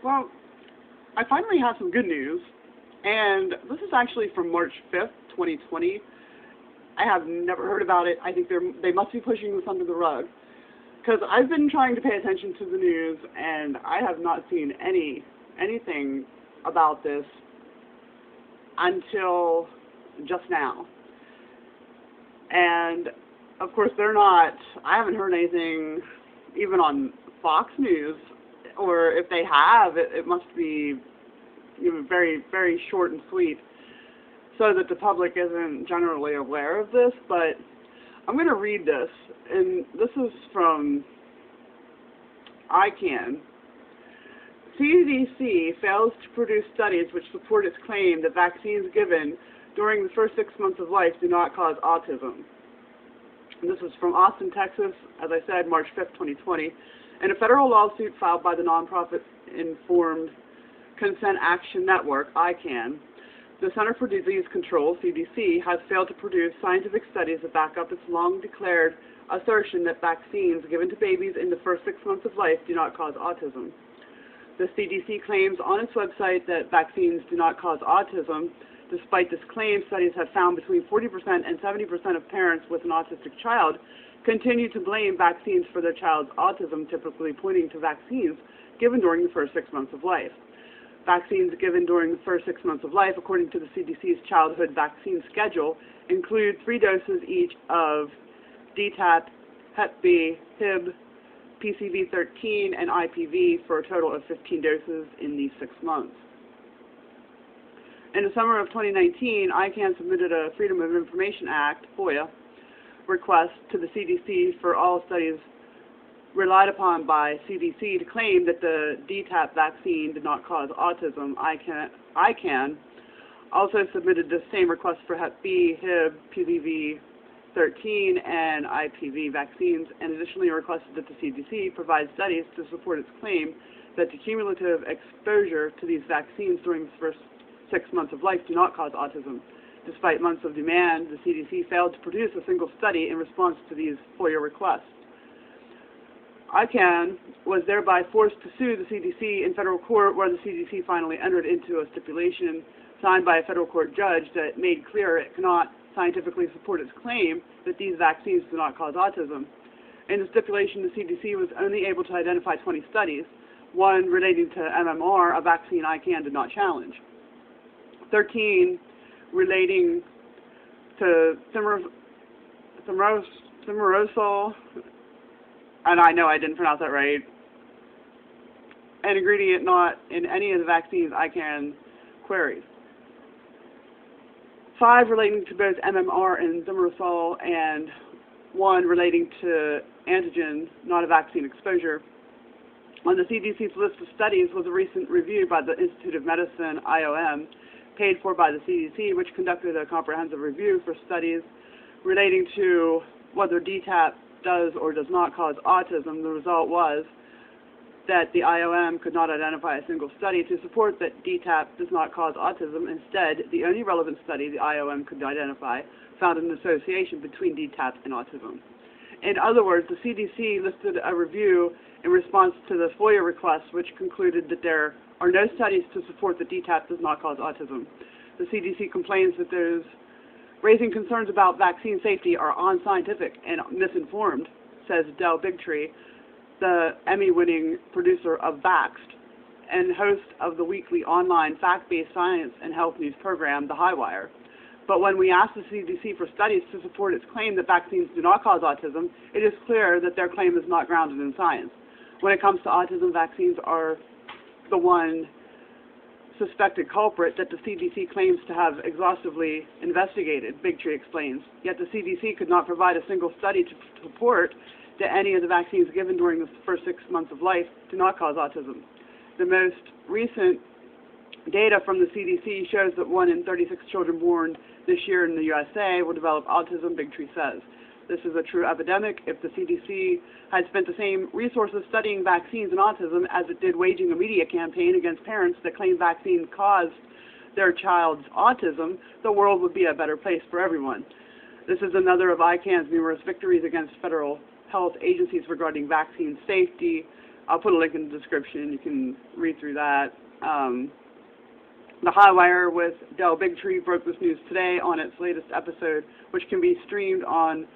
Well, I finally have some good news, and this is actually from March 5th, 2020. I have never heard about it. I think they must be pushing this under the rug, because I've been trying to pay attention to the news, and I have not seen anything about this until just now. And of course, I haven't heard anything even on Fox News, or if they have, it must be very, very short and sweet, so that the public isn't generally aware of this. But I'm going to read this, and this is from ICANN. CDC fails to produce studies which support its claim that vaccines given during the first 6 months of life do not cause autism. And this is from Austin, Texas, as I said, March 5th, 2020. In a federal lawsuit filed by the nonprofit Informed Consent Action Network, ICANN, the Center for Disease Control, CDC, has failed to produce scientific studies that back up its long-declared assertion that vaccines given to babies in the first 6 months of life do not cause autism. The CDC claims on its website that vaccines do not cause autism. Despite this claim, studies have found between 40% and 70% of parents with an autistic child continue to blame vaccines for their child's autism, typically pointing to vaccines given during the first 6 months of life. Vaccines given during the first 6 months of life, according to the CDC's childhood vaccine schedule, include 3 doses each of DTaP, Hep B, Hib, PCV13, and IPV for a total of 15 doses in these 6 months. In the summer of 2019, ICANN submitted a Freedom of Information Act, FOIA, request to the CDC for all studies relied upon by CDC to claim that the DTaP vaccine did not cause autism. ICANN also submitted the same request for Hep B, Hib, PCV13, and IPV vaccines, and additionally requested that the CDC provide studies to support its claim that the cumulative exposure to these vaccines during the first 6 months of life do not cause autism. Despite months of demand, the CDC failed to produce a single study in response to these FOIA requests. ICANN was thereby forced to sue the CDC in federal court, where the CDC finally entered into a stipulation signed by a federal court judge that made clear it cannot scientifically support its claim that these vaccines do not cause autism. In the stipulation, the CDC was only able to identify 20 studies, one relating to MMR, a vaccine ICANN did not challenge, 13 relating to thimerosal, and I know I didn't pronounce that right, an ingredient not in any of the vaccines ICANN queries. 5 relating to both MMR and thimerosal, and 1 relating to antigen, not a vaccine exposure. On the CDC's list of studies was a recent review by the Institute of Medicine, IOM, paid for by the CDC, which conducted a comprehensive review for studies relating to whether DTaP does or does not cause autism. The result was that the IOM could not identify a single study to support that DTaP does not cause autism. Instead, the only relevant study the IOM could identify found an association between DTaP and autism. In other words, the CDC listed a review in response to the FOIA request, which concluded that there are no studies to support that DTaP does not cause autism. The CDC complains that those raising concerns about vaccine safety are unscientific and misinformed, says Del Bigtree, the Emmy-winning producer of Vaxxed and host of the weekly online fact-based science and health news program, The Highwire. But when we ask the CDC for studies to support its claim that vaccines do not cause autism, it is clear that their claim is not grounded in science. When it comes to autism, vaccines are the one suspected culprit that the CDC claims to have exhaustively investigated, Bigtree explains. Yet the CDC could not provide a single study to support that any of the vaccines given during the first 6 months of life do not cause autism. The most recent data from the CDC shows that 1 in 36 children born this year in the USA will develop autism, Bigtree says. This is a true epidemic. If the CDC had spent the same resources studying vaccines and autism as it did waging a media campaign against parents that claim vaccines caused their child's autism, the world would be a better place for everyone. This is another of ICANN's numerous victories against federal health agencies regarding vaccine safety. I'll put a link in the description. You can read through that. The Highwire with Del Bigtree broke this news today on its latest episode, which can be streamed on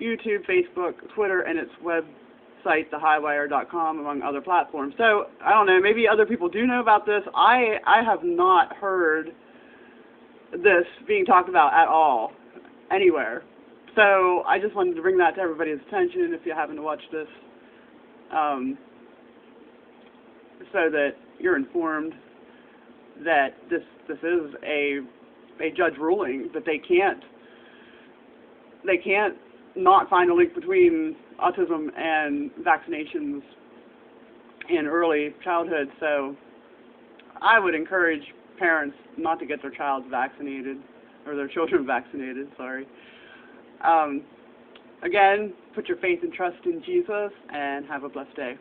YouTube, Facebook, Twitter, and its website, thehighwire.com, among other platforms. So, I don't know, maybe other people do know about this. I have not heard this being talked about at all, anywhere. So, I just wanted to bring that to everybody's attention if you happen to watch this, so that you're informed that this is a judge ruling, that they can't not find a link between autism and vaccinations in early childhood. So I would encourage parents not to get their child vaccinated, or their children vaccinated, sorry. Again, put your faith and trust in Jesus, and have a blessed day.